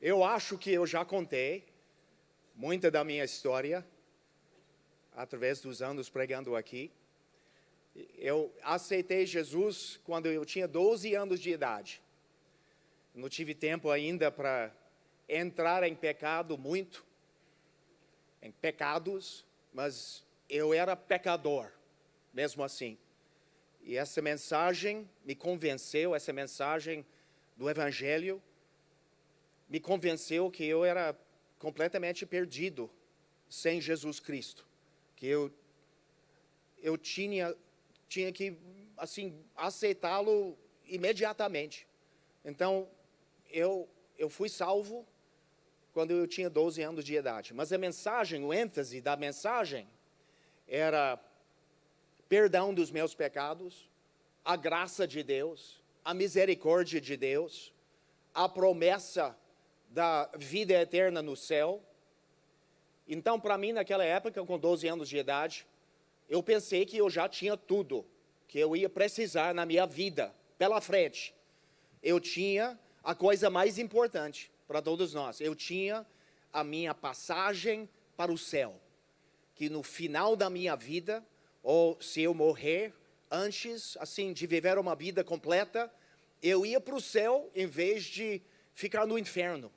Eu acho que eu já contei muita da minha história através dos anos pregando aqui. Eu aceitei Jesus quando eu tinha 12 anos de idade. Não tive tempo ainda para entrar em pecado muito, em pecados, mas eu era pecador, mesmo assim. E essa mensagem me convenceu, essa mensagem do Evangelho, me convenceu que eu era completamente perdido sem Jesus Cristo. Que eu tinha que, assim, aceitá-lo imediatamente. Então, eu fui salvo quando eu tinha 12 anos de idade. Mas a mensagem, o ênfase da mensagem era perdão dos meus pecados, a graça de Deus, a misericórdia de Deus, a promessa da vida eterna no céu. Então, para mim, naquela época, com 12 anos de idade, eu pensei que eu já tinha tudo que eu ia precisar na minha vida, pela frente. Eu tinha a coisa mais importante para todos nós. Eu tinha a minha passagem para o céu. Que no final da minha vida, ou se eu morrer antes, assim, de viver uma vida completa, eu ia para o céu em vez de ficar no inferno,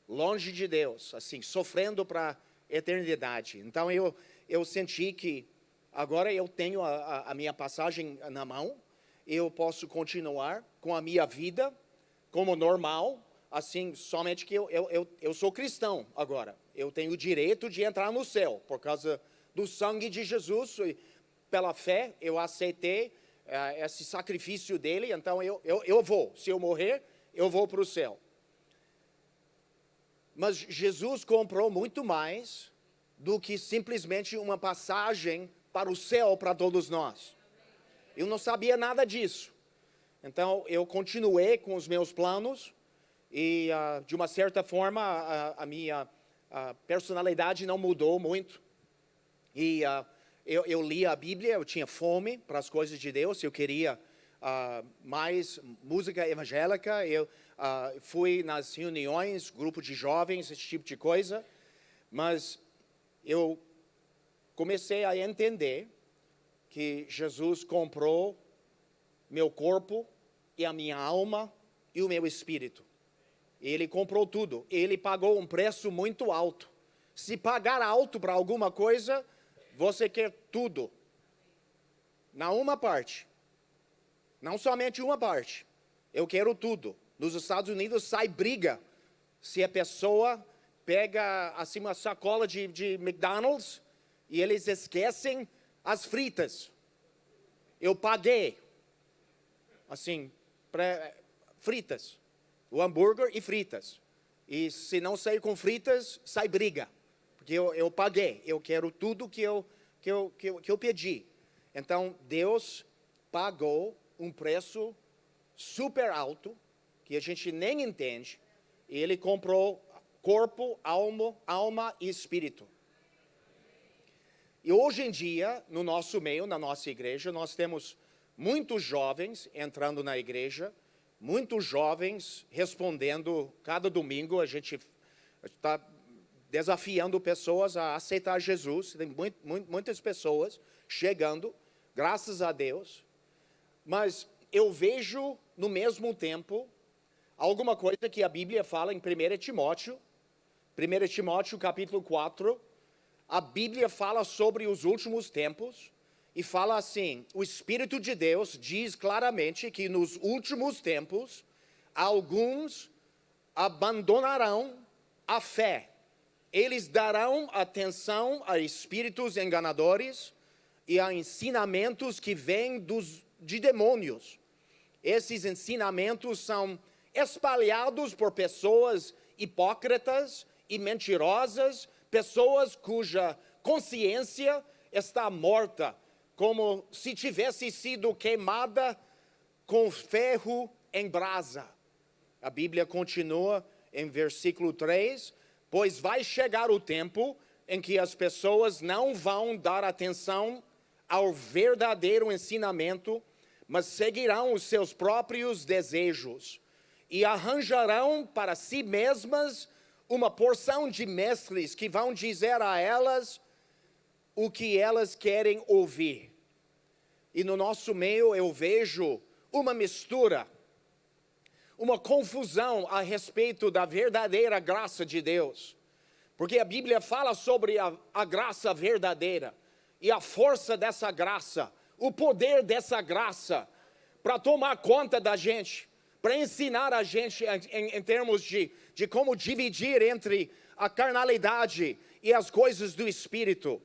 longe de Deus, assim, sofrendo para a eternidade. Então eu senti que agora eu tenho a minha passagem na mão, eu posso continuar com a minha vida como normal, assim, somente que eu sou cristão agora. Eu tenho o direito de entrar no céu, por causa do sangue de Jesus, e pela fé eu aceitei esse sacrifício dele, então eu vou, se eu morrer, eu vou para o céu. Mas Jesus comprou muito mais do que simplesmente uma passagem para o céu para todos nós. Eu não sabia nada disso. Então, eu continuei com os meus planos e, de uma certa forma, a minha personalidade não mudou muito. E eu lia a Bíblia, eu tinha fome para as coisas de Deus, eu queria mais música evangélica, eu fui nas reuniões, grupo de jovens, esse tipo de coisa, mas eu comecei a entender que Jesus comprou meu corpo e a minha alma e o meu espírito. Ele comprou tudo, ele pagou um preço muito alto. Se pagar alto para alguma coisa, você quer tudo, na uma parte, não somente uma parte, eu quero tudo. Nos Estados Unidos sai briga, se a pessoa pega assim uma sacola de McDonald's e eles esquecem as fritas. Eu paguei, assim, fritas, o hambúrguer e fritas. E se não sair com fritas, sai briga. Porque eu paguei, eu quero tudo que eu pedi. Então, Deus pagou um preço super alto, que a gente nem entende, e Ele comprou corpo, alma e espírito. E hoje em dia, no nosso meio, na nossa igreja, nós temos muitos jovens entrando na igreja, muitos jovens respondendo, cada domingo a gente está desafiando pessoas a aceitar Jesus. Tem muitas pessoas chegando, graças a Deus. Mas eu vejo, no mesmo tempo, alguma coisa que a Bíblia fala em 1 Timóteo. 1 Timóteo, capítulo 4. A Bíblia fala sobre os últimos tempos. E fala assim, o Espírito de Deus diz claramente que nos últimos tempos, alguns abandonarão a fé. Eles darão atenção a espíritos enganadores e a ensinamentos que vêm de demônios. Esses ensinamentos são espalhados por pessoas hipócritas e mentirosas, pessoas cuja consciência está morta, como se tivesse sido queimada com ferro em brasa. A Bíblia continua em versículo 3, pois vai chegar o tempo em que as pessoas não vão dar atenção ao verdadeiro ensinamento, mas seguirão os seus próprios desejos. e arranjarão para si mesmas uma porção de mestres que vão dizer a elas o que elas querem ouvir. E no nosso meio eu vejo uma mistura, uma confusão a respeito da verdadeira graça de Deus. Porque a Bíblia fala sobre a graça verdadeira e a força dessa graça, o poder dessa graça para tomar conta da gente, para ensinar a gente em termos de como dividir entre a carnalidade e as coisas do Espírito,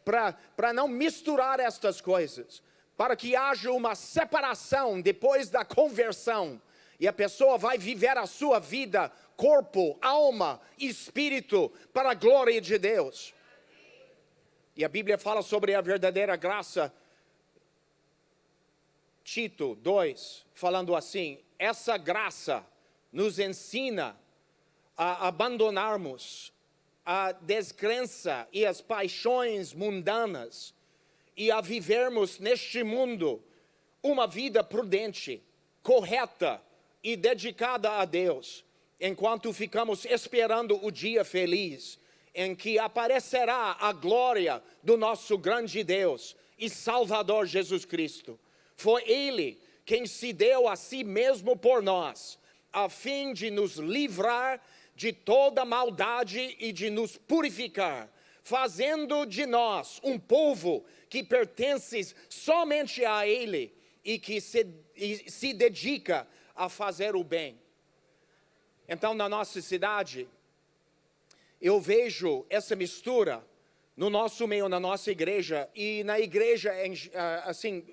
para não misturar estas coisas, para que haja uma separação depois da conversão, e a pessoa vai viver a sua vida, corpo, alma e espírito, para a glória de Deus. E a Bíblia fala sobre a verdadeira graça, Tito 2, falando assim: essa graça nos ensina a abandonarmos a descrença e as paixões mundanas e a vivermos neste mundo uma vida prudente, correta e dedicada a Deus, enquanto ficamos esperando o dia feliz em que aparecerá a glória do nosso grande Deus e Salvador Jesus Cristo. Foi Ele quem se deu a si mesmo por nós, a fim de nos livrar de toda maldade e de nos purificar, fazendo de nós um povo que pertence somente a Ele e que se dedica a fazer o bem. Então, na nossa cidade, eu vejo essa mistura no nosso meio, na nossa igreja, e na igreja, assim,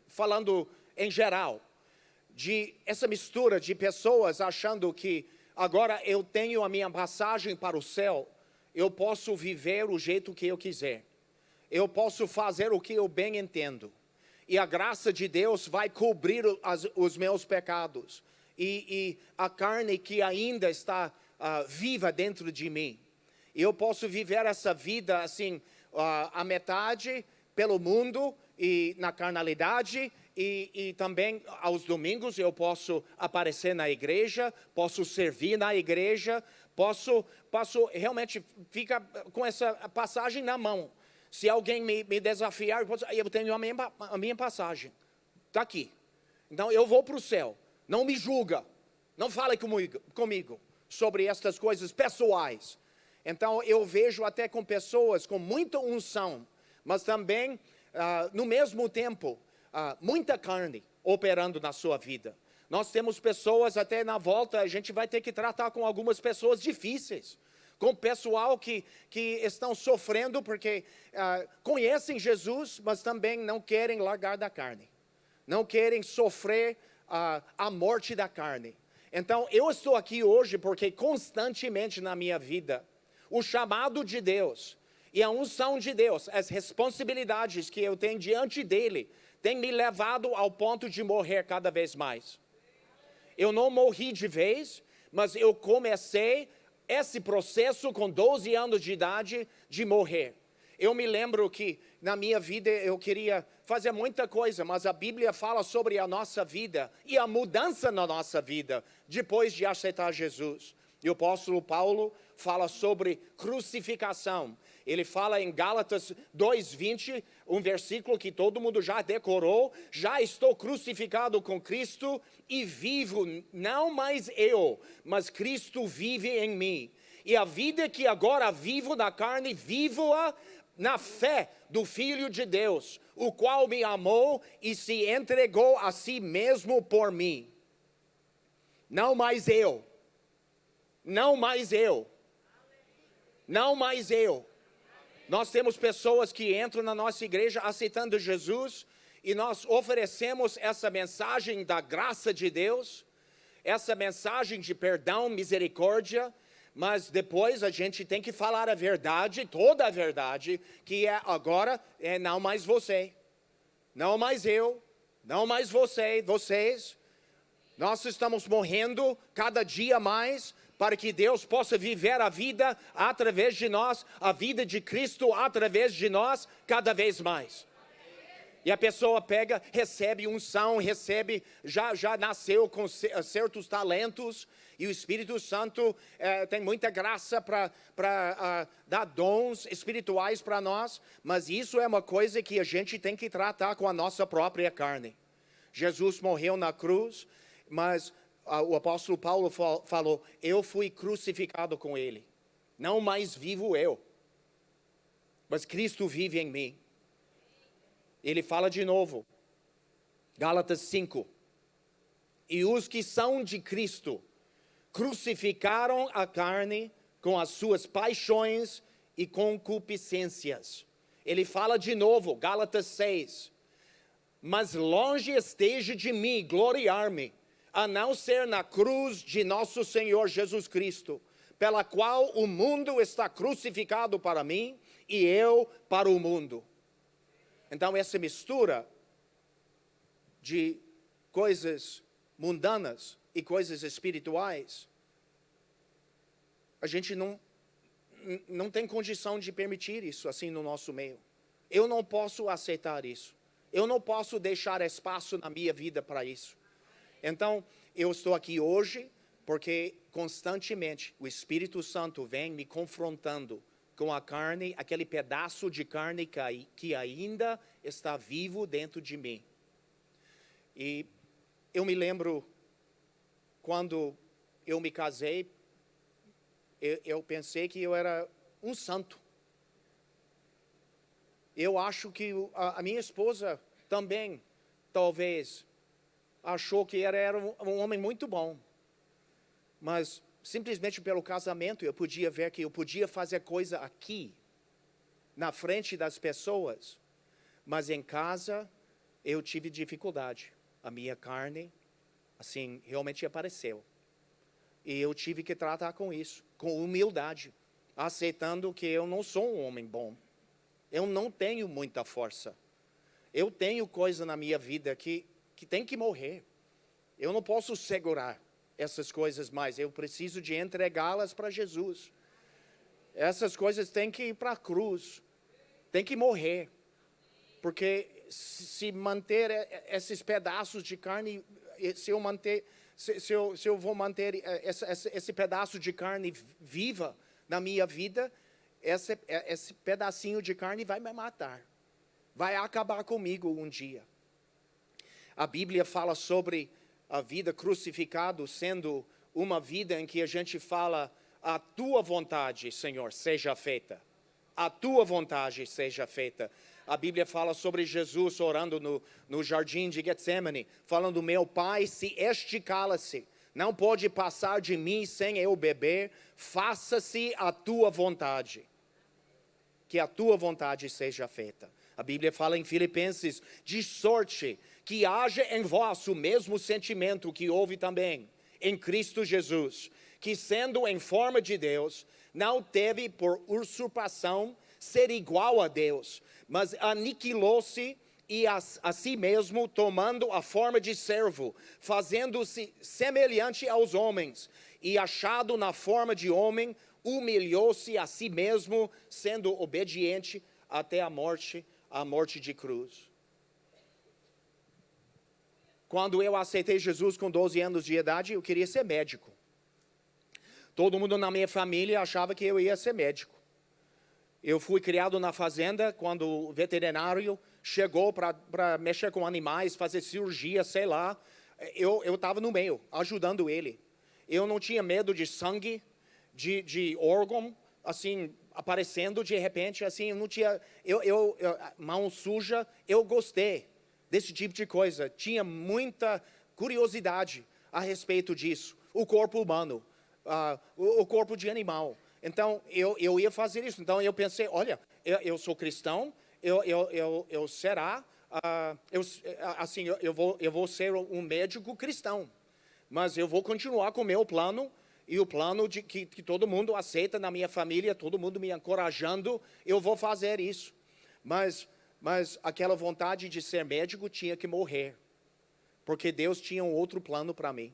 falando em geral, de essa mistura de pessoas achando que agora eu tenho a minha passagem para o céu, eu posso viver o jeito que eu quiser, eu posso fazer o que eu bem entendo, e a graça de Deus vai cobrir os meus pecados, e a carne que ainda está viva dentro de mim. Eu posso viver essa vida assim, a metade pelo mundo e na carnalidade, e também aos domingos eu posso aparecer na igreja, posso servir na igreja, posso realmente ficar com essa passagem na mão. Se alguém me desafiar, eu tenho a minha passagem, está aqui. Então eu vou para o céu, não me julga, não fale comigo sobre estas coisas pessoais. Então eu vejo até com pessoas com muita unção, mas também no mesmo tempo, muita carne operando na sua vida. Nós temos pessoas, até na volta, a gente vai ter que tratar com algumas pessoas difíceis, com pessoal que estão sofrendo porque conhecem Jesus, mas também não querem largar da carne, não querem sofrer a morte da carne. Então eu estou aqui hoje porque constantemente na minha vida, o chamado de Deus e a unção de Deus, as responsabilidades que eu tenho diante dele, tem me levado ao ponto de morrer cada vez mais. Eu não morri de vez, mas eu comecei esse processo com 12 anos de idade de morrer. Eu me lembro que na minha vida eu queria fazer muita coisa, mas a Bíblia fala sobre a nossa vida e a mudança na nossa vida depois de aceitar Jesus. E o apóstolo Paulo fala sobre crucificação. Ele fala em Gálatas 2:20, um versículo que todo mundo já decorou: já estou crucificado com Cristo e vivo, não mais eu, mas Cristo vive em mim. E a vida que agora vivo na carne, vivo-a na fé do Filho de Deus, o qual me amou e se entregou a si mesmo por mim. Não mais eu. Não mais eu. Não mais eu. Nós temos pessoas que entram na nossa igreja aceitando Jesus e nós oferecemos essa mensagem da graça de Deus, essa mensagem de perdão, misericórdia, mas depois a gente tem que falar a verdade, toda a verdade, que agora é não mais você, não mais eu, não mais vocês. Nós estamos morrendo cada dia mais para que Deus possa viver a vida através de nós, a vida de Cristo através de nós cada vez mais. E a pessoa pega, recebe unção, já nasceu com certos talentos. E o Espírito Santo tem muita graça para dar dons espirituais para nós. Mas isso é uma coisa que a gente tem que tratar com a nossa própria carne. Jesus morreu na cruz, mas o apóstolo Paulo falou, eu fui crucificado com ele. Não mais vivo eu, mas Cristo vive em mim. Ele fala de novo, Gálatas 5. E os que são de Cristo crucificaram a carne com as suas paixões e concupiscências. Ele fala de novo, Gálatas 6. Mas longe esteja de mim gloriar-me, a não ser na cruz de nosso Senhor Jesus Cristo, pela qual o mundo está crucificado para mim e eu para o mundo. Então, essa mistura de coisas mundanas e coisas espirituais, a gente não tem condição de permitir isso assim no nosso meio. Eu não posso aceitar isso. Eu não posso deixar espaço na minha vida para isso. Então, eu estou aqui hoje porque constantemente o Espírito Santo vem me confrontando com a carne, aquele pedaço de carne que ainda está vivo dentro de mim. E eu me lembro, quando eu me casei, eu pensei que eu era um santo. Eu acho que a minha esposa também, talvez, achou que era um homem muito bom. Mas simplesmente pelo casamento, eu podia ver que eu podia fazer coisa aqui, na frente das pessoas, mas em casa eu tive dificuldade. A minha carne, assim, realmente apareceu. E eu tive que tratar com isso, com humildade, aceitando que eu não sou um homem bom. Eu não tenho muita força. Eu tenho coisa na minha vida que tem que morrer. Eu não posso segurar essas coisas mais, eu preciso de entregá-las para Jesus. Essas coisas têm que ir para a cruz, tem que morrer, porque se manter esses pedaços de carne, se eu vou manter esse pedaço de carne viva na minha vida, esse pedacinho de carne vai me matar, vai acabar comigo um dia. A Bíblia fala sobre a vida crucificado sendo uma vida em que a gente fala, a tua vontade, Senhor, seja feita. A tua vontade seja feita. A Bíblia fala sobre Jesus orando no jardim de Getsemane, falando, meu Pai, se este cálice não pode passar de mim sem eu beber, faça-se a tua vontade. Que a tua vontade seja feita. A Bíblia fala em Filipenses, de sorte que haja em vós o mesmo sentimento que houve também em Cristo Jesus, que sendo em forma de Deus, não teve por usurpação ser igual a Deus, mas aniquilou-se e a si mesmo, tomando a forma de servo, fazendo-se semelhante aos homens, e achado na forma de homem, humilhou-se a si mesmo, sendo obediente até a morte de cruz. Quando eu aceitei Jesus com 12 anos de idade, eu queria ser médico. Todo mundo na minha família achava que eu ia ser médico. Eu fui criado na fazenda, quando o veterinário chegou para mexer com animais, fazer cirurgia, sei lá. Eu estava no meio, ajudando ele. Eu não tinha medo de sangue, de órgão, assim, aparecendo de repente, assim, eu não tinha, mão suja, eu gostei desse tipo de coisa, tinha muita curiosidade a respeito disso, o corpo humano, o corpo de animal, então eu ia fazer isso, então eu pensei, olha, eu sou cristão, eu vou ser um médico cristão, mas eu vou continuar com o meu plano, e o plano que todo mundo aceita na minha família, todo mundo me encorajando, eu vou fazer isso. Mas aquela vontade de ser médico tinha que morrer, porque Deus tinha um outro plano para mim.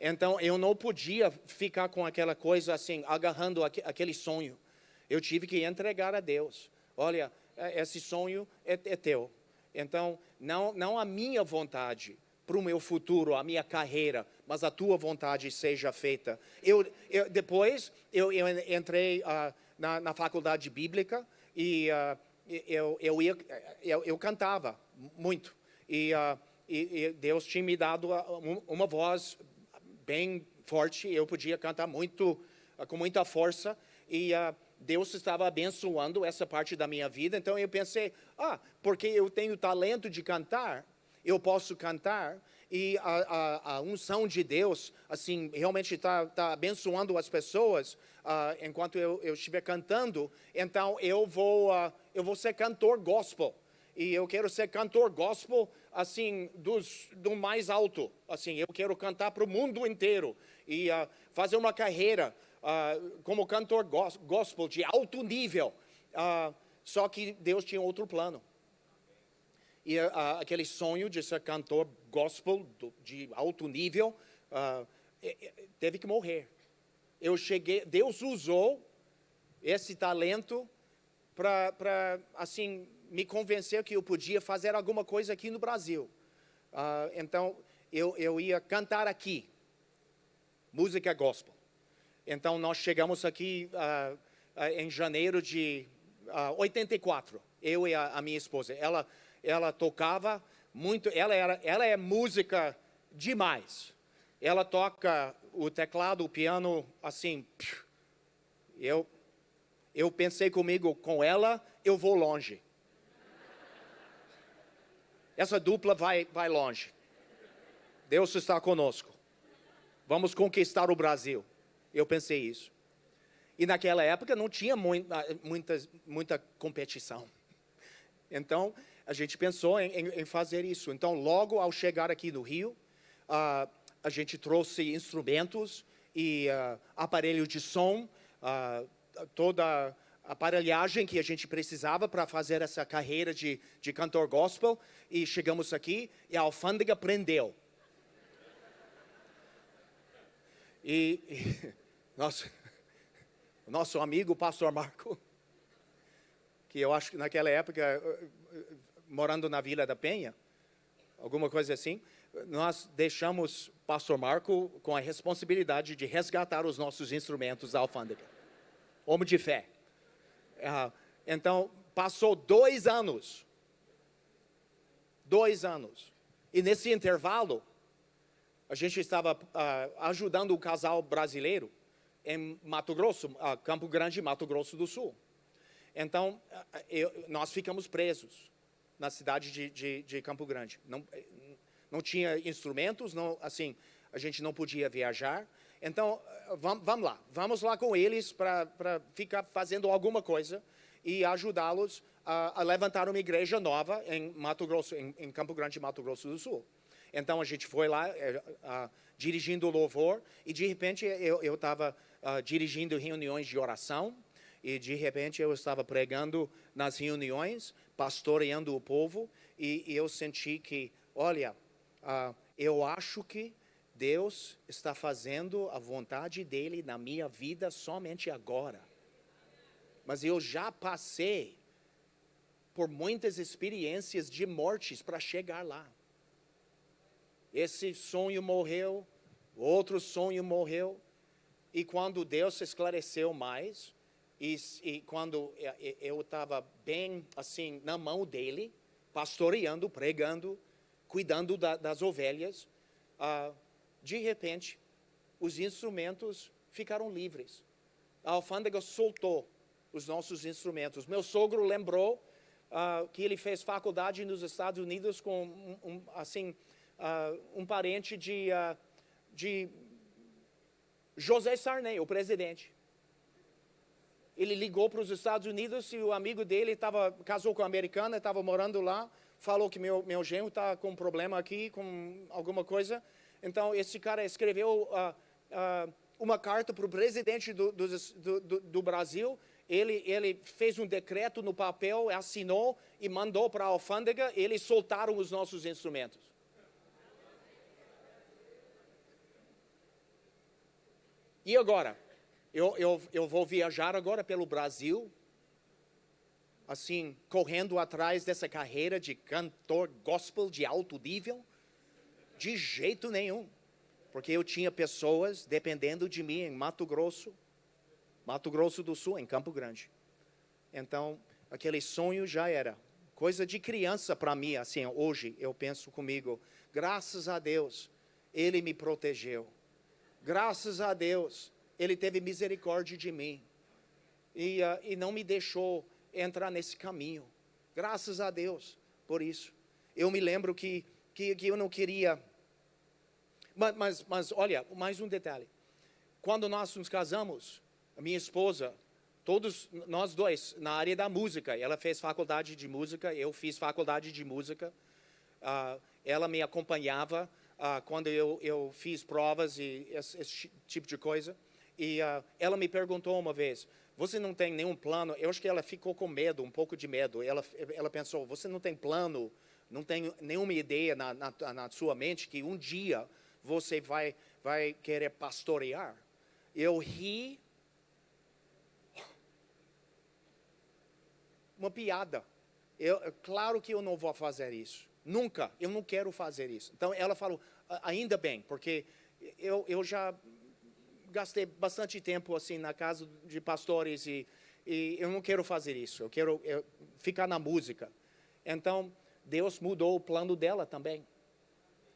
Então eu não podia ficar com aquela coisa assim, agarrando aquele sonho. Eu tive que entregar a Deus. Olha, esse sonho é teu. Então, não a minha vontade para o meu futuro, a minha carreira, mas a tua vontade seja feita. Depois, eu entrei na faculdade bíblica e eu cantava muito. E Deus tinha me dado uma voz bem forte, eu podia cantar muito, com muita força, e Deus estava abençoando essa parte da minha vida. Então eu pensei, porque eu tenho talento de cantar, eu posso cantar, e a unção de Deus, assim, realmente está abençoando as pessoas enquanto eu estiver cantando. Então eu vou ser cantor gospel, e eu quero ser cantor gospel, assim, do mais alto, assim, eu quero cantar para o mundo inteiro, e fazer uma carreira como cantor gospel de alto nível, só que Deus tinha outro plano. E aquele sonho de ser cantor gospel de alto nível teve que morrer. Deus usou esse talento para assim, me convencer que eu podia fazer alguma coisa aqui no Brasil. Então, eu ia cantar aqui, música gospel. Então, nós chegamos aqui em janeiro de 84, eu e a minha esposa. Ela tocava muito, ela é música demais. Ela toca o teclado, o piano, assim, eu pensei comigo, com ela eu vou longe. Essa dupla vai longe. Deus está conosco. Vamos conquistar o Brasil. Eu pensei isso. E naquela época não tinha muita competição. Então, a gente pensou em fazer isso. Então, logo ao chegar aqui no Rio, a gente trouxe instrumentos e aparelho de som, toda a aparelhagem que a gente precisava para fazer essa carreira de cantor gospel. E chegamos aqui e a alfândega prendeu. Nosso amigo pastor Marco, que eu acho que naquela época, morando na Vila da Penha, alguma coisa assim, nós deixamos pastor Marco com a responsabilidade de resgatar os nossos instrumentos da alfândega. Homem de fé. Então, passou 2 anos. 2 anos. E nesse intervalo, a gente estava ajudando um casal brasileiro em Mato Grosso, Campo Grande, Mato Grosso do Sul. Então, nós ficamos presos na cidade de Campo Grande. Não tinha instrumentos, assim, a gente não podia viajar. Então, vamos lá com eles para ficar fazendo alguma coisa e ajudá-los a levantar uma igreja nova em Mato Grosso, em Campo Grande, Mato Grosso do Sul. Então, a gente foi lá dirigindo o louvor e, de repente, eu estava dirigindo reuniões de oração e, de repente, eu estava pregando nas reuniões, pastoreando o povo e eu senti que, olha, eu acho que Deus está fazendo a vontade dele na minha vida somente agora. Mas eu já passei por muitas experiências de mortes para chegar lá. Esse sonho morreu, outro sonho morreu, e quando Deus se esclareceu mais, e quando eu estava bem assim na mão dele, pastoreando, pregando, cuidando das ovelhas, de repente, os instrumentos ficaram livres. A alfândega soltou os nossos instrumentos. Meu sogro lembrou que ele fez faculdade nos Estados Unidos com um parente de José Sarney, o presidente. Ele ligou para os Estados Unidos e o amigo dele casou com uma americana, estava morando lá, falou que meu genro está com um problema aqui, com alguma coisa. Então, esse cara escreveu uma carta para o presidente do Brasil. Ele fez um decreto no papel, assinou e mandou para a alfândega. Eles soltaram os nossos instrumentos. E agora? Eu vou viajar agora pelo Brasil, assim, correndo atrás dessa carreira de cantor gospel de alto nível? De jeito nenhum. Porque eu tinha pessoas dependendo de mim em Mato Grosso do Sul, em Campo Grande. Então, aquele sonho já era coisa de criança para mim. Assim, hoje eu penso comigo, graças a Deus, Ele me protegeu. Graças a Deus, Ele teve misericórdia de mim. E não me deixou entrar nesse caminho. Graças a Deus por isso. Eu me lembro que eu não queria... Mas olha, mais um detalhe. Quando nós nos casamos, a minha esposa, todos nós dois, na área da música, ela fez faculdade de música, eu fiz faculdade de música, ela me acompanhava quando eu fiz provas e esse tipo de coisa, e ela me perguntou uma vez, você não tem nenhum plano? Eu acho que ela ficou com medo, um pouco de medo, ela pensou, você não tem plano, não tem nenhuma ideia na sua mente que um dia você vai querer pastorear? Eu ri, uma piada. Claro que eu não vou fazer isso. Nunca, eu não quero fazer isso. Então ela falou, ainda bem, porque eu já gastei bastante tempo assim na casa de pastores e eu não quero fazer isso. Eu quero ficar na música. Então Deus mudou o plano dela também.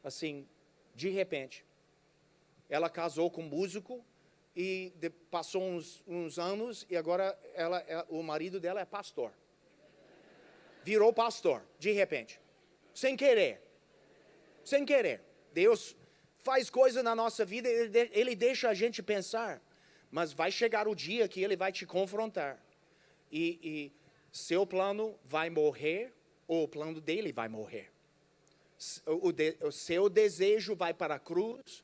Assim, de repente, ela casou com um músico e passou uns anos e agora o marido dela é pastor. Virou pastor, de repente. Sem querer. Sem querer. Deus faz coisa na nossa vida, Ele deixa a gente pensar. Mas vai chegar o dia que Ele vai te confrontar. E seu plano vai morrer, ou o plano dele vai morrer. O seu desejo vai para a cruz,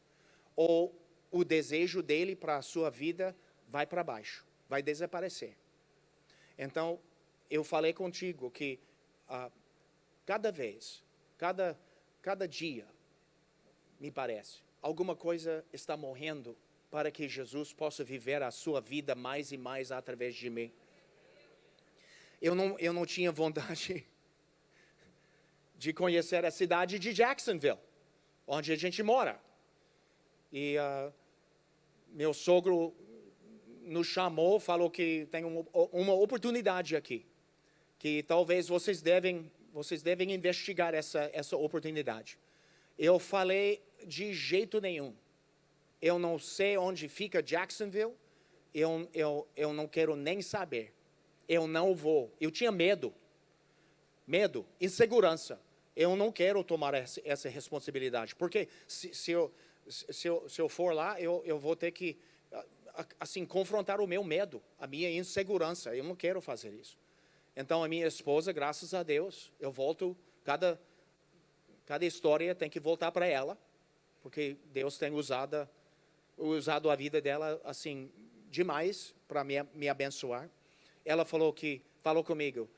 ou o desejo dele para a sua vida vai para baixo, vai desaparecer. Então, eu falei contigo que cada vez, cada dia, me parece, alguma coisa está morrendo para que Jesus possa viver a sua vida mais e mais através de mim. Eu não tinha vontade de conhecer a cidade de Jacksonville, onde a gente mora. E meu sogro nos chamou, falou que tem uma oportunidade aqui, que talvez vocês devem investigar essa oportunidade. Eu falei, de jeito nenhum. Eu não sei onde fica Jacksonville, eu não quero nem saber. Eu não vou. Eu tinha medo, insegurança. Eu não quero tomar essa responsabilidade, porque se eu for lá, eu vou ter que assim confrontar o meu medo, a minha insegurança. Eu não quero fazer isso. Então a minha esposa, graças a Deus, eu volto, cada história tem que voltar para ela, porque Deus tem usado a vida dela assim demais para me abençoar. Ela falou comigo,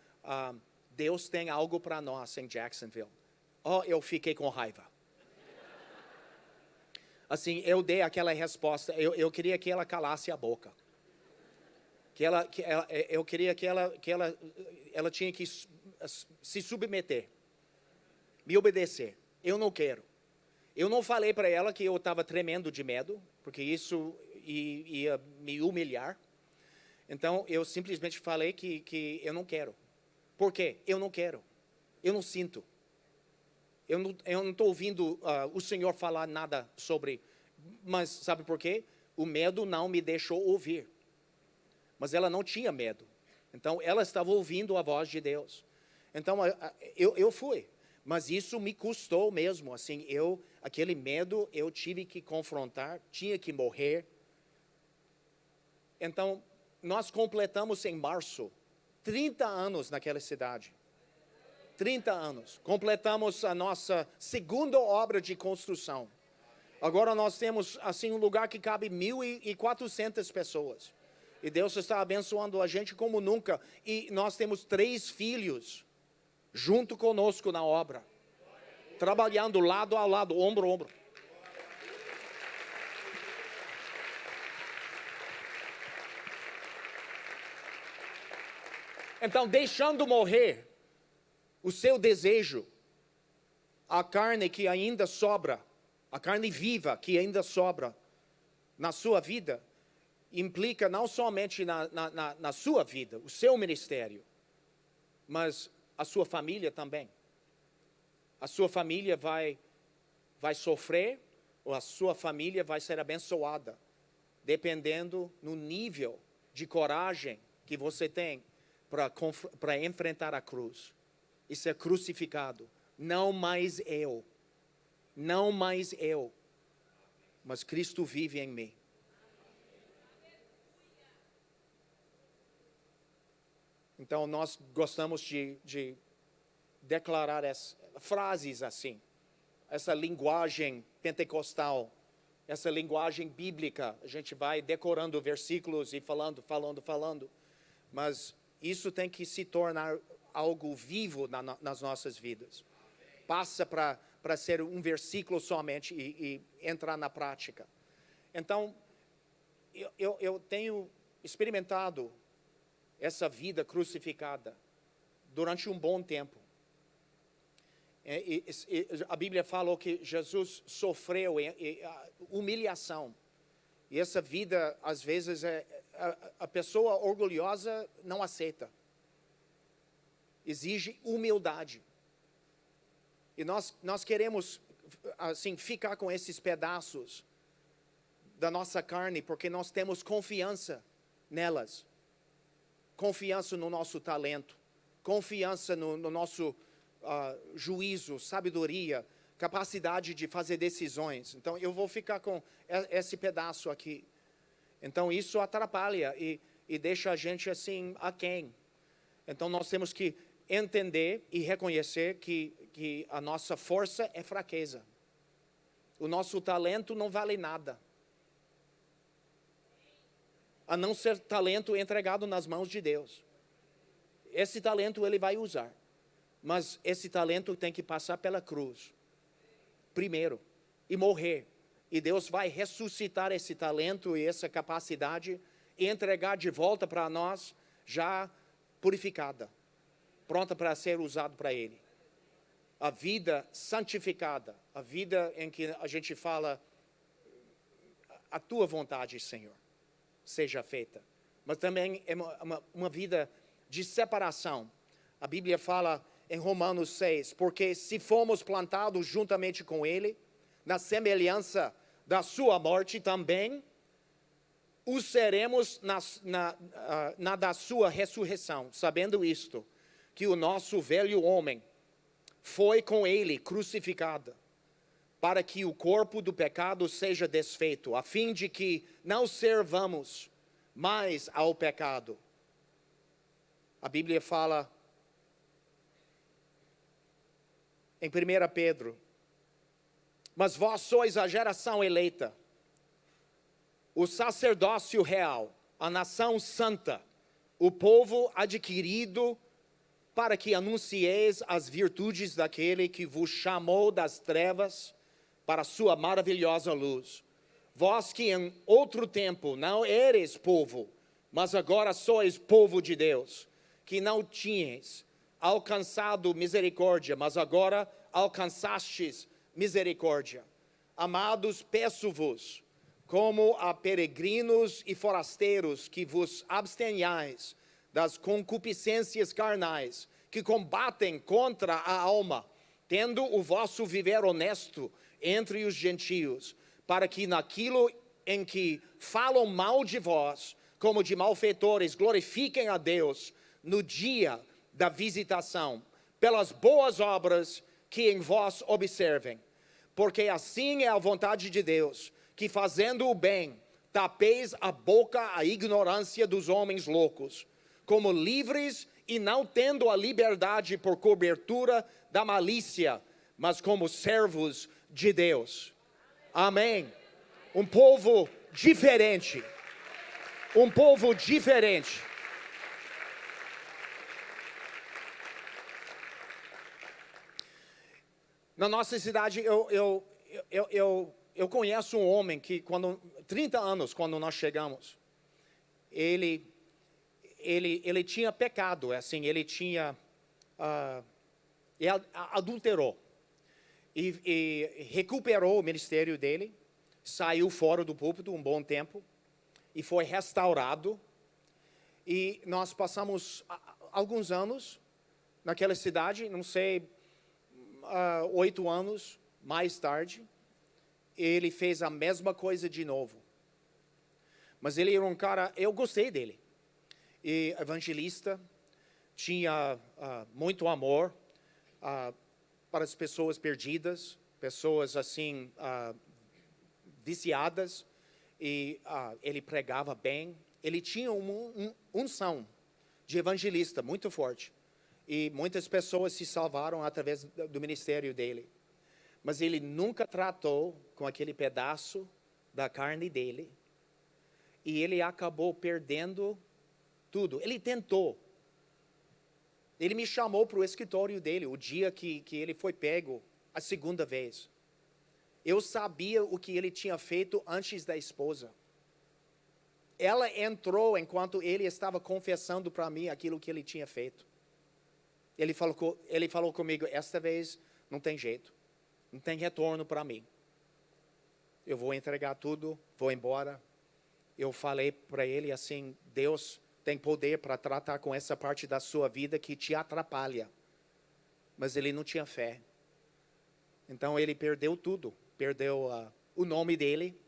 Deus tem algo para nós em Jacksonville. Eu fiquei com raiva. Assim, eu dei aquela resposta, eu queria que ela calasse a boca. Eu queria que ela tinha que se submeter, me obedecer. Eu não quero. Eu não falei para ela que eu estava tremendo de medo, porque isso ia me humilhar. Então, eu simplesmente falei que eu não quero. Por quê? Eu não quero. Eu não sinto. Eu não estou ouvindo o Senhor falar nada sobre. Mas sabe por quê? O medo não me deixou ouvir. Mas ela não tinha medo. Então, ela estava ouvindo a voz de Deus. Então, eu fui. Mas isso me custou mesmo. Assim, aquele medo eu tive que confrontar, tinha que morrer. Então, nós completamos em março 30 anos naquela cidade. 30 anos. Completamos a nossa segunda obra de construção. Agora nós temos assim um lugar que cabe 1.400 pessoas. E Deus está abençoando a gente como nunca. E nós temos 3 filhos junto conosco na obra. Trabalhando lado a lado, ombro a ombro. Então, deixando morrer o seu desejo, a carne que ainda sobra, a carne viva que ainda sobra na sua vida, implica não somente na sua vida, o seu ministério, mas a sua família também. A sua família vai sofrer, ou a sua família vai ser abençoada, dependendo no nível de coragem que você tem para enfrentar a cruz e ser crucificado. Não mais eu, não mais eu, mas Cristo vive em mim. Então nós gostamos de declarar frases assim, essa linguagem pentecostal, essa linguagem bíblica. A gente vai decorando versículos e falando, mas isso tem que se tornar algo vivo nas nossas vidas. Passa para ser um versículo somente e entrar na prática. Então, eu tenho experimentado essa vida crucificada durante um bom tempo. A Bíblia falou que Jesus sofreu humilhação. E essa vida, às vezes, a pessoa orgulhosa não aceita. Exige humildade. E nós queremos, assim, ficar com esses pedaços da nossa carne, porque nós temos confiança nelas. Confiança no nosso talento. Confiança no nosso juízo, sabedoria, capacidade de fazer decisões. Então, eu vou ficar com esse pedaço aqui. Então, isso atrapalha e deixa a gente assim, aquém. Então, nós temos que entender e reconhecer que a nossa força é fraqueza. O nosso talento não vale nada, a não ser talento entregado nas mãos de Deus. Esse talento Ele vai usar, mas esse talento tem que passar pela cruz primeiro e morrer. E Deus vai ressuscitar esse talento e essa capacidade e entregar de volta para nós, já purificada, pronta para ser usado para Ele. A vida santificada, a vida em que a gente fala, a Tua vontade, Senhor, seja feita. Mas também é uma vida de separação. A Bíblia fala em Romanos 6, porque se fomos plantados juntamente com Ele, na semelhança da sua morte também, o seremos na da sua ressurreição, sabendo isto, que o nosso velho homem foi com Ele crucificado, para que o corpo do pecado seja desfeito, a fim de que não servamos mais ao pecado. A Bíblia fala em 1 Pedro, mas vós sois a geração eleita, o sacerdócio real, a nação santa, o povo adquirido, para que anuncieis as virtudes daquele que vos chamou das trevas para a sua maravilhosa luz. Vós que em outro tempo não eres povo, mas agora sois povo de Deus, que não tinhas alcançado misericórdia, mas agora alcançastes misericórdia. Amados, peço-vos, como a peregrinos e forasteiros, que vos abstenhais das concupiscências carnais, que combatem contra a alma, tendo o vosso viver honesto entre os gentios, para que naquilo em que falam mal de vós, como de malfeitores, glorifiquem a Deus no dia da visitação, pelas boas obras que em vós observem. Porque assim é a vontade de Deus, que fazendo o bem, tapeis a boca à ignorância dos homens loucos, como livres e não tendo a liberdade por cobertura da malícia, mas como servos de Deus. Amém. Um povo diferente. Um povo diferente. Na nossa cidade, eu conheço um homem que, 30 anos, quando nós chegamos, ele ele tinha pecado, assim, ele tinha adulterou e recuperou o ministério dele, saiu fora do púlpito um bom tempo e foi restaurado. E nós passamos alguns anos naquela cidade, não sei, 8 anos mais tarde, ele fez a mesma coisa de novo. Mas ele era um cara, eu gostei dele. E evangelista, tinha muito amor para as pessoas perdidas, pessoas assim, viciadas. E ele pregava bem. Ele tinha uma unção de evangelista muito forte. E muitas pessoas se salvaram através do ministério dele. Mas ele nunca tratou com aquele pedaço da carne dele. E ele acabou perdendo tudo. Ele tentou. Ele me chamou para o escritório dele, o dia que ele foi pego a segunda vez. Eu sabia o que ele tinha feito antes da esposa. Ela entrou enquanto ele estava confessando para mim aquilo que ele tinha feito. Ele falou comigo, esta vez não tem jeito, não tem retorno para mim. Eu vou entregar tudo, vou embora. Eu falei para ele assim, Deus tem poder para tratar com essa parte da sua vida que te atrapalha. Mas ele não tinha fé. Então ele perdeu tudo, perdeu o nome dele.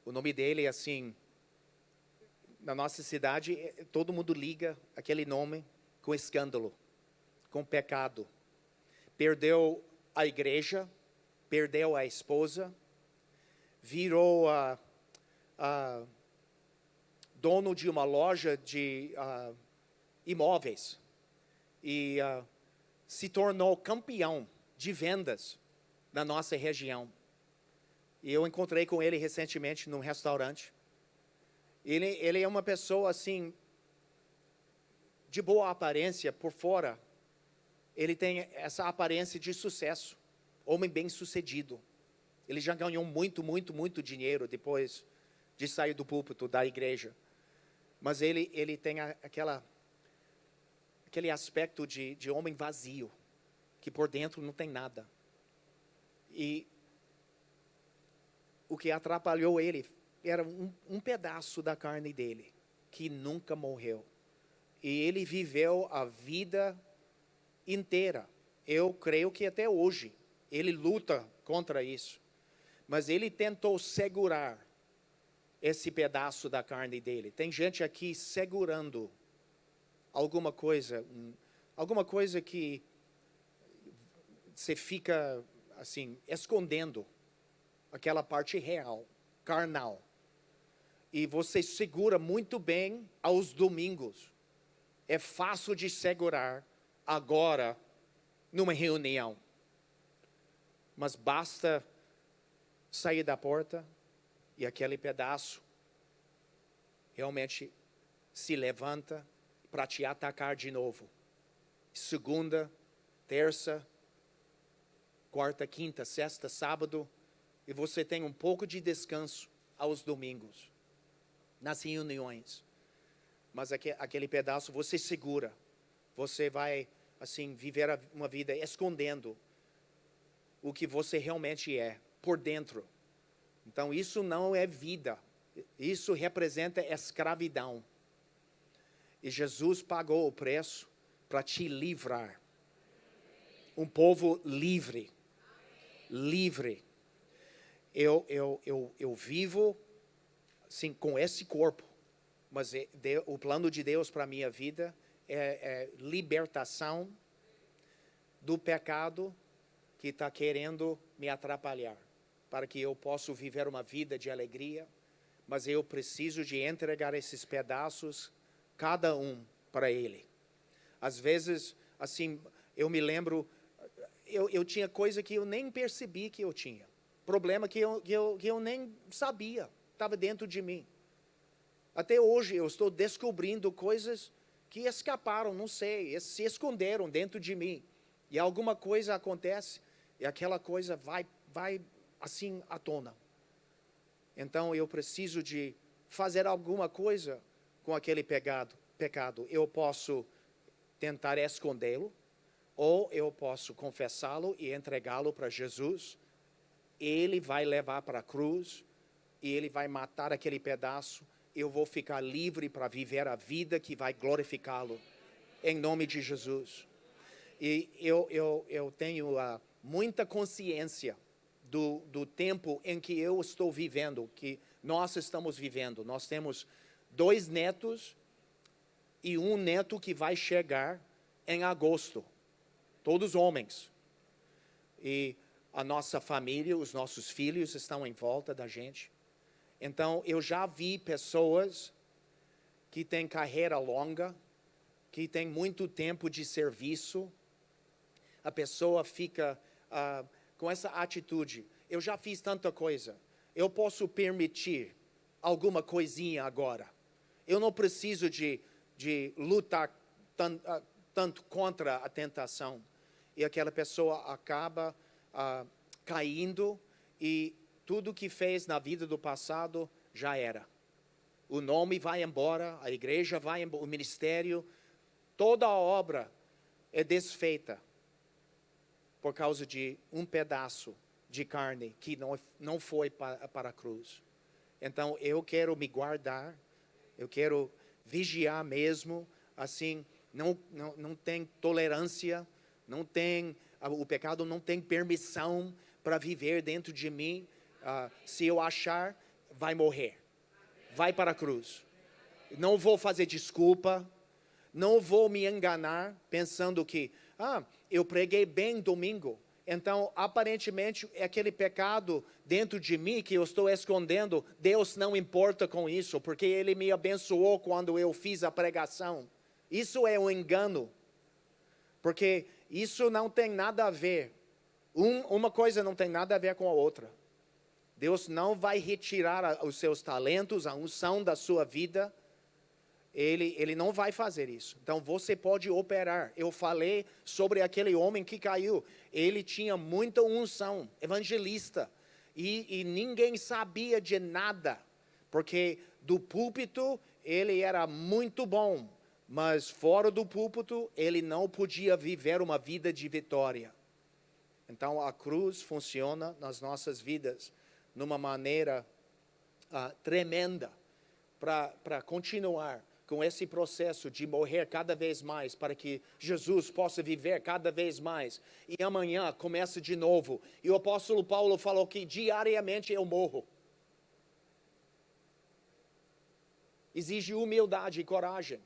O nome dele, assim, na nossa cidade, todo mundo liga aquele nome com escândalo, com pecado. Perdeu a igreja, perdeu a esposa, virou dono de uma loja de imóveis e se tornou campeão de vendas na nossa região. E eu encontrei com ele recentemente num restaurante. Ele é uma pessoa assim, de boa aparência por fora. Ele tem essa aparência de sucesso, homem bem-sucedido. Ele já ganhou muito, muito, muito dinheiro depois de sair do púlpito da igreja. Mas ele tem aquele aspecto de homem vazio, que por dentro não tem nada. E o que atrapalhou ele era um pedaço da carne dele, que nunca morreu. E ele viveu a vida inteira. Eu creio que até hoje ele luta contra isso. Mas ele tentou segurar esse pedaço da carne dele. Tem gente aqui segurando alguma coisa que você fica assim, escondendo aquela parte real, carnal. E você segura muito bem aos domingos. É fácil de segurar agora numa reunião. Mas basta sair da porta e aquele pedaço realmente se levanta para te atacar de novo. Segunda, terça, quarta, quinta, sexta, sábado, e você tem um pouco de descanso aos domingos, nas reuniões. Mas aquele pedaço você segura. Você vai, assim, viver uma vida escondendo o que você realmente é, por dentro. Então, isso não é vida. Isso representa escravidão. E Jesus pagou o preço para te livrar. Um povo livre. Livre. Eu vivo assim, com esse corpo. Mas o plano de Deus para a minha vida é libertação do pecado que está querendo me atrapalhar, para que eu possa viver uma vida de alegria, mas eu preciso de entregar esses pedaços, cada um, para Ele. Às vezes, assim, eu me lembro, eu tinha coisa que eu nem percebi que eu tinha, problema que eu nem sabia, estava dentro de mim. Até hoje eu estou descobrindo coisas que escaparam, não sei, se esconderam dentro de mim. E alguma coisa acontece e aquela coisa vai assim à tona. Então eu preciso de fazer alguma coisa com aquele pecado. Eu posso tentar escondê-lo, ou eu posso confessá-lo e entregá-lo para Jesus. Ele vai levar para a cruz e ele vai matar aquele pedaço. Eu vou ficar livre para viver a vida que vai glorificá-lo, em nome de Jesus. E eu tenho muita consciência do tempo em que eu estou vivendo, que nós estamos vivendo. Nós temos 2 netos e um neto que vai chegar em agosto. Todos homens. E a nossa família, os nossos filhos estão em volta da gente. Então, eu já vi pessoas que têm carreira longa, que têm muito tempo de serviço. A pessoa fica com essa atitude. Eu já fiz tanta coisa. Eu posso permitir alguma coisinha agora. Eu não preciso de lutar tanto contra a tentação. E aquela pessoa acaba caindo e tudo que fez na vida do passado já era. O nome vai embora, a igreja vai embora, o ministério, toda a obra é desfeita por causa de um pedaço de carne que não foi para a cruz. Então, eu quero me guardar, eu quero vigiar mesmo, assim, não tem tolerância, o pecado não tem permissão para viver dentro de mim. Se eu achar, vai morrer, vai para a cruz. Não vou fazer desculpa, não vou me enganar pensando que, eu preguei bem domingo, então aparentemente aquele pecado dentro de mim que eu estou escondendo, Deus não importa com isso, porque Ele me abençoou quando eu fiz a pregação. Isso é um engano, porque isso não tem nada a ver, uma coisa não tem nada a ver com a outra. Deus não vai retirar os seus talentos, a unção da sua vida. Ele não vai fazer isso. Então você pode operar. Eu falei sobre aquele homem que caiu. Ele tinha muita unção, evangelista. E ninguém sabia de nada. Porque do púlpito ele era muito bom. Mas fora do púlpito ele não podia viver uma vida de vitória. Então a cruz funciona nas nossas vidas numa maneira tremenda para continuar com esse processo de morrer cada vez mais, para que Jesus possa viver cada vez mais. E amanhã começa de novo. E o apóstolo Paulo falou que diariamente eu morro. Exige humildade e coragem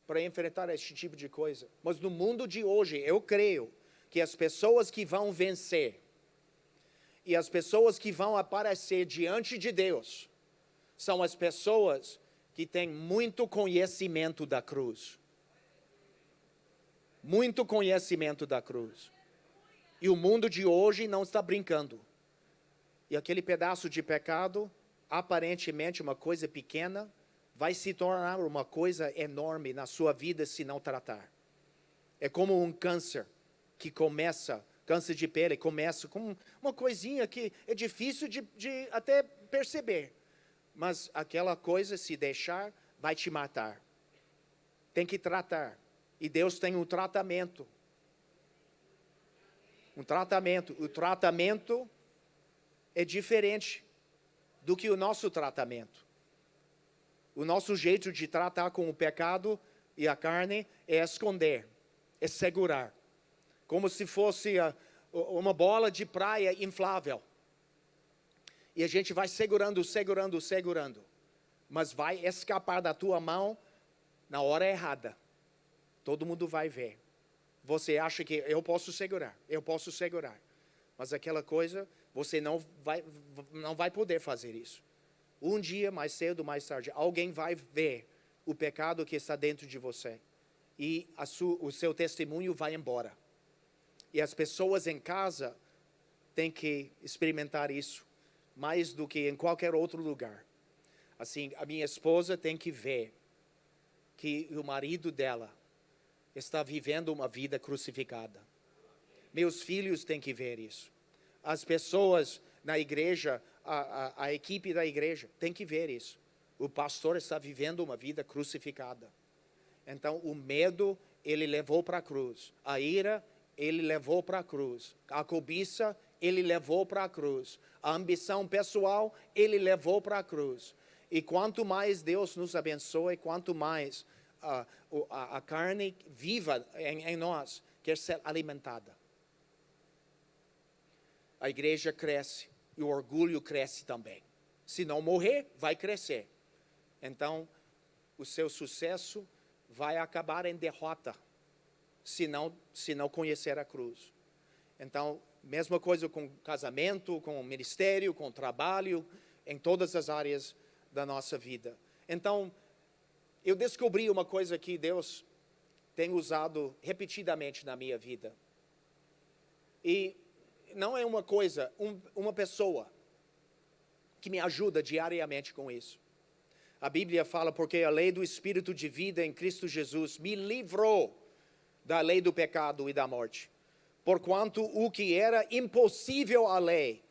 para enfrentar esse tipo de coisa. Mas no mundo de hoje, eu creio que as pessoas que vão vencer e as pessoas que vão aparecer diante de Deus são as pessoas que têm muito conhecimento da cruz. Muito conhecimento da cruz. E o mundo de hoje não está brincando. E aquele pedaço de pecado, aparentemente uma coisa pequena, vai se tornar uma coisa enorme na sua vida se não tratar. É como um câncer que começa, câncer de pele, começa com uma coisinha que é difícil de até perceber. Mas aquela coisa, se deixar, vai te matar. Tem que tratar. E Deus tem um tratamento. Um tratamento. O tratamento é diferente do que o nosso tratamento. O nosso jeito de tratar com o pecado e a carne é esconder, é segurar. Como se fosse uma bola de praia inflável. E a gente vai segurando. Mas vai escapar da tua mão na hora errada. Todo mundo vai ver. Você acha que eu posso segurar. Mas aquela coisa, você não vai poder fazer isso. Um dia, mais cedo, mais tarde, alguém vai ver o pecado que está dentro de você. E o seu testemunho vai embora. E as pessoas em casa têm que experimentar isso mais do que em qualquer outro lugar. Assim, a minha esposa tem que ver que o marido dela está vivendo uma vida crucificada. Meus filhos têm que ver isso. As pessoas na igreja, a equipe da igreja tem que ver isso. O pastor está vivendo uma vida crucificada. Então, o medo, ele levou para a cruz. A ira, ele levou para a cruz. A cobiça, ele levou para a cruz. A ambição pessoal, ele levou para a cruz. E quanto mais Deus nos abençoe, quanto mais a carne viva em nós quer ser alimentada. A igreja cresce e o orgulho cresce também. Se não morrer, vai crescer. Então, o seu sucesso vai acabar em derrota, se não conhecer a cruz. Então, mesma coisa com casamento, com ministério, com trabalho, em todas as áreas da nossa vida. Então, eu descobri uma coisa que Deus tem usado repetidamente na minha vida. E não é uma coisa, uma pessoa que me ajuda diariamente com isso. A Bíblia fala, porque a lei do Espírito de vida em Cristo Jesus me livrou da lei do pecado e da morte. Porquanto o que era impossível à lei,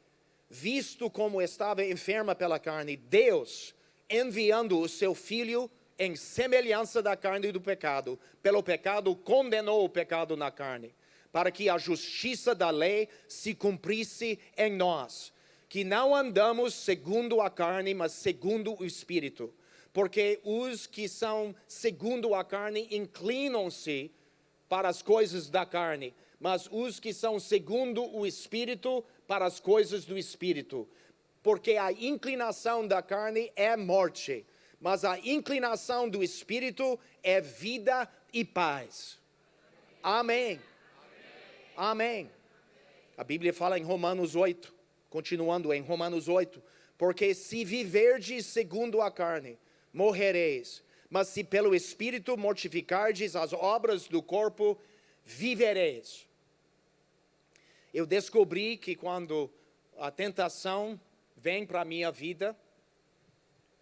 visto como estava enferma pela carne, Deus, enviando o seu Filho em semelhança da carne e do pecado, pelo pecado condenou o pecado na carne, para que a justiça da lei se cumprisse em nós, que não andamos segundo a carne, mas segundo o Espírito. Porque os que são segundo a carne inclinam-se para as coisas da carne, mas os que são segundo o Espírito para as coisas do Espírito. Porque a inclinação da carne é morte, mas a inclinação do Espírito é vida e paz. Amém. Amém. A Bíblia fala em Romanos 8, continuando em Romanos 8, porque se viverdes segundo a carne, morrereis, mas se pelo Espírito mortificardes as obras do corpo, vivereis. Eu descobri que quando a tentação vem para a minha vida,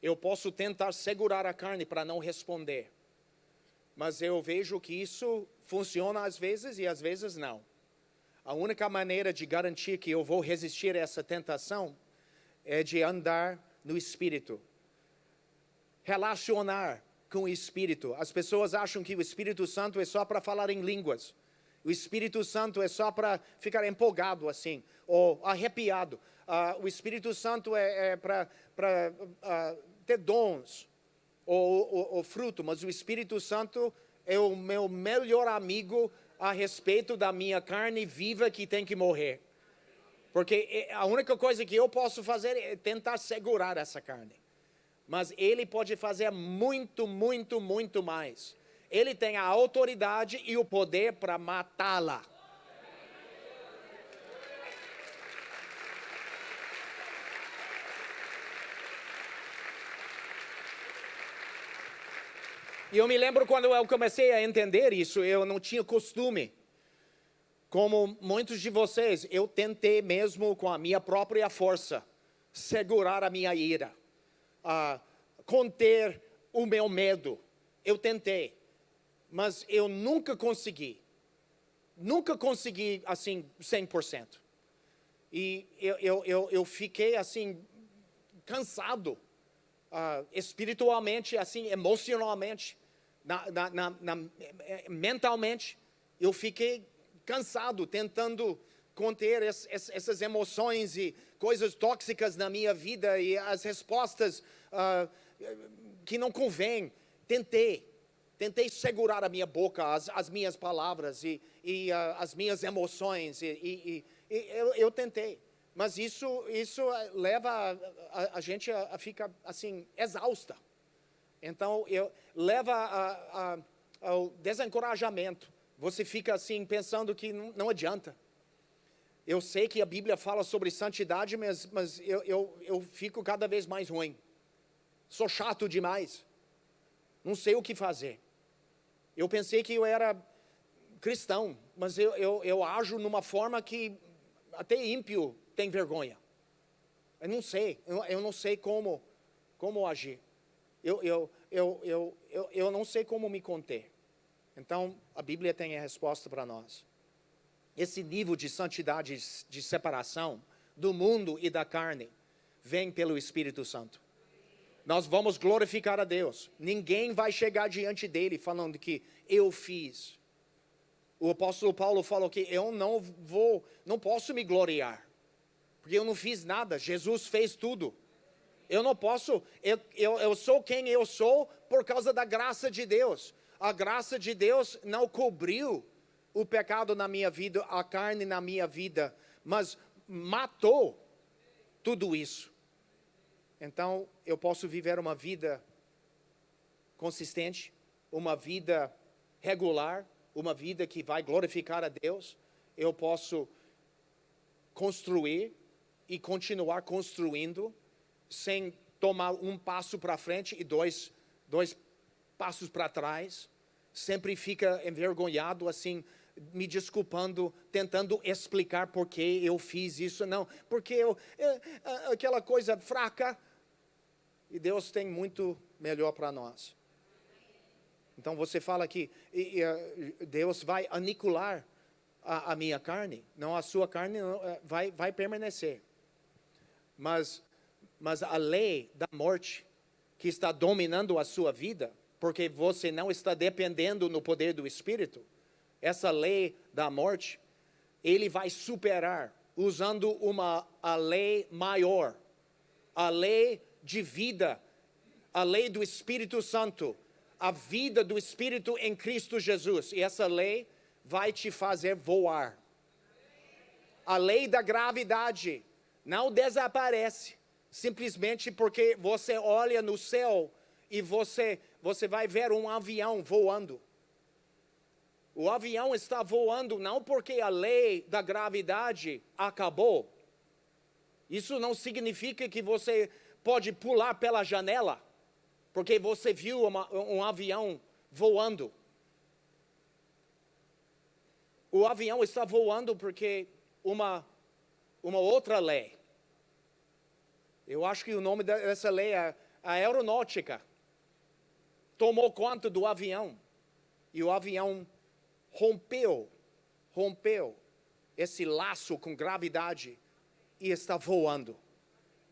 eu posso tentar segurar a carne para não responder. Mas eu vejo que isso funciona às vezes e às vezes não. A única maneira de garantir que eu vou resistir a essa tentação é de andar no Espírito. Relacionar com o Espírito. As pessoas acham que o Espírito Santo é só para falar em línguas. O Espírito Santo é só para ficar empolgado assim, ou arrepiado. O Espírito Santo é para ter dons ou fruto, mas o Espírito Santo é o meu melhor amigo a respeito da minha carne viva que tem que morrer. Porque a única coisa que eu posso fazer é tentar segurar essa carne. Mas ele pode fazer muito, muito, muito mais. Ele tem a autoridade e o poder para matá-la. E eu me lembro quando eu comecei a entender isso, eu não tinha costume. Como muitos de vocês, eu tentei mesmo com a minha própria força segurar a minha ira, conter o meu medo. Eu tentei, mas eu nunca consegui. Nunca consegui assim 100%. E eu fiquei assim cansado, espiritualmente, assim, emocionalmente, mentalmente. Eu fiquei cansado, tentando conter essas emoções e coisas tóxicas na minha vida e as respostas que não convêm. Tentei segurar a minha boca, as minhas palavras e as minhas emoções eu tentei. Mas isso leva a gente a ficar assim exausta. Então leva ao desencorajamento. Você fica assim pensando que não adianta. Eu sei que a Bíblia fala sobre santidade, mas eu fico cada vez mais ruim. Sou chato demais. Não sei o que fazer. Eu pensei que eu era cristão, mas eu ajo numa forma que até ímpio tem vergonha. Eu não sei como agir. Eu não sei como me conter. Então, a Bíblia tem a resposta para nós. Esse nível de santidade, de separação do mundo e da carne, vem pelo Espírito Santo. Nós vamos glorificar a Deus. Ninguém vai chegar diante dele falando que eu fiz. O apóstolo Paulo falou que eu não posso me gloriar, porque eu não fiz nada, Jesus fez tudo. Eu não posso, eu sou quem eu sou por causa da graça de Deus. A graça de Deus não cobriu o pecado na minha vida, a carne na minha vida, mas matou tudo isso. Então, eu posso viver uma vida consistente, uma vida regular, uma vida que vai glorificar a Deus. Eu posso construir e continuar construindo, sem tomar um passo para frente e dois passos para trás. Sempre fica envergonhado, assim, me desculpando, tentando explicar por que eu fiz isso. Não, porque aquela coisa fraca. E Deus tem muito melhor para nós. Então você fala que Deus vai aniquilar a minha carne. Não, a sua carne vai permanecer. Mas a lei da morte que está dominando a sua vida, porque você não está dependendo no poder do Espírito, essa lei da morte, ele vai superar usando a lei maior, a lei de vida, a lei do Espírito Santo, a vida do Espírito em Cristo Jesus. E essa lei vai te fazer voar. A lei da gravidade não desaparece simplesmente porque você olha no céu e você vai ver um avião voando. O avião está voando não porque a lei da gravidade acabou. Isso não significa que você pode pular pela janela, porque você viu um avião voando. O avião está voando porque uma outra lei. Eu acho que o nome dessa lei é a aeronáutica. Tomou conta do avião. E o avião rompeu esse laço com gravidade e está voando.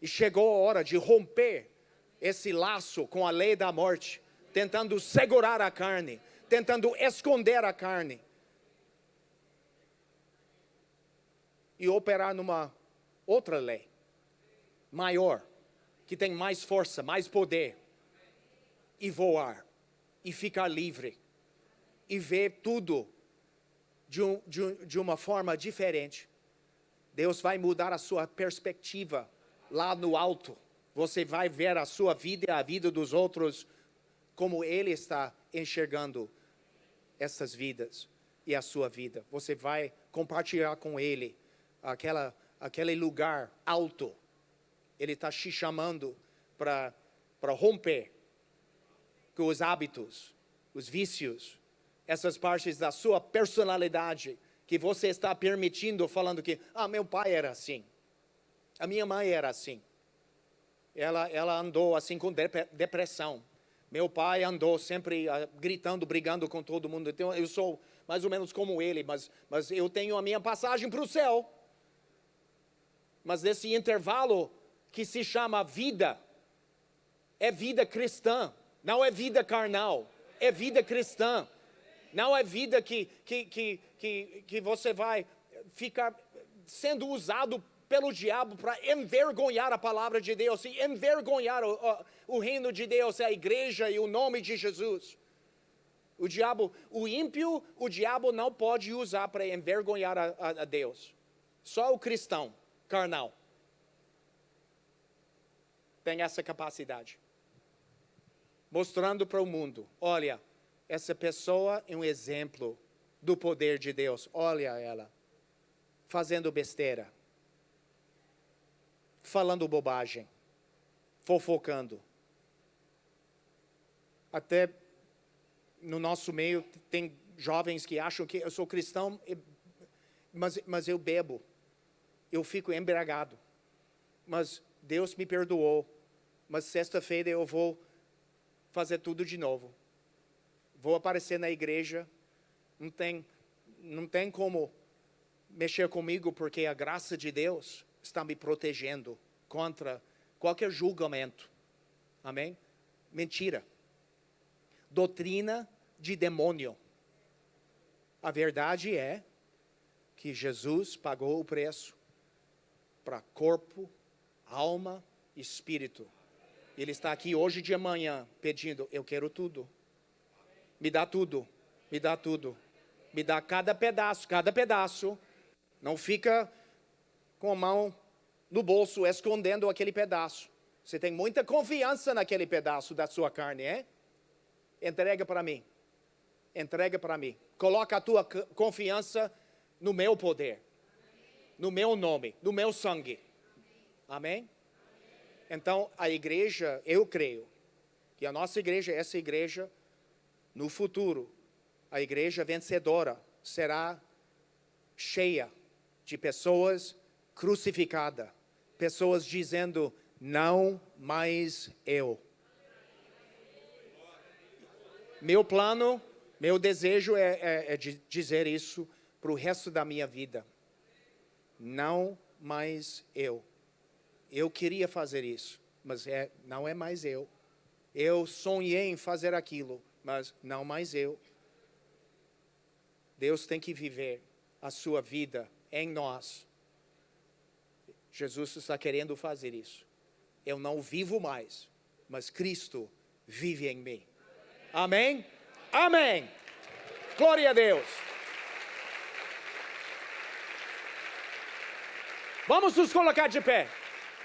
E chegou a hora de romper esse laço com a lei da morte, tentando segurar a carne, tentando esconder a carne. E operar numa outra lei, maior, que tem mais força, mais poder. E voar, e ficar livre, e ver tudo de uma forma diferente. Deus vai mudar a sua perspectiva lá no alto. Você vai ver a sua vida e a vida dos outros como Ele está enxergando essas vidas e a sua vida. Você vai compartilhar com Ele aquele lugar alto. Ele está te chamando para romper com os hábitos, os vícios, essas partes da sua personalidade que você está permitindo, falando que, meu pai era assim, a minha mãe era assim, ela andou assim com depressão, meu pai andou sempre gritando, brigando com todo mundo, então eu sou mais ou menos como ele, mas eu tenho a minha passagem para o céu. Mas nesse intervalo que se chama vida, é vida cristã, não é vida carnal, é vida cristã. Não é vida que você vai ficar sendo usado pelo diabo para envergonhar a palavra de Deus, e envergonhar o reino de Deus, a igreja e o nome de Jesus. O ímpio, o diabo não pode usar para envergonhar a Deus. Só o cristão carnal tem essa capacidade. Mostrando para o mundo, olha, essa pessoa é um exemplo do poder de Deus. Olha ela, fazendo besteira, falando bobagem, fofocando. Até no nosso meio tem jovens que acham que eu sou cristão, mas eu bebo, eu fico embriagado. Mas Deus me perdoou, mas sexta-feira eu vou fazer tudo de novo. Vou aparecer na igreja, não tem como mexer comigo, porque a graça de Deus está me protegendo contra qualquer julgamento. Amém? Mentira. Doutrina de demônio. A verdade é que Jesus pagou o preço para corpo, alma e espírito. Ele está aqui hoje de manhã pedindo, eu quero tudo. Me dá tudo, me dá tudo. Me dá cada pedaço. Não fica com a mão no bolso escondendo aquele pedaço. Você tem muita confiança naquele pedaço da sua carne, é? Entrega para mim. Entrega para mim. Coloca a tua confiança no meu poder. No meu nome, no meu sangue. Amém? Então, a igreja, eu creio que a nossa igreja, essa igreja, no futuro, a igreja vencedora será cheia de pessoas crucificadas. Pessoas dizendo, não mais eu. Meu plano, meu desejo é de dizer isso para o resto da minha vida. Não mais eu. Eu queria fazer isso, mas não é mais eu. Eu sonhei em fazer aquilo, mas não mais eu. Deus tem que viver a sua vida em nós. Jesus está querendo fazer isso. Eu não vivo mais, mas Cristo vive em mim. Amém? Amém! Glória a Deus! Vamos nos colocar de pé.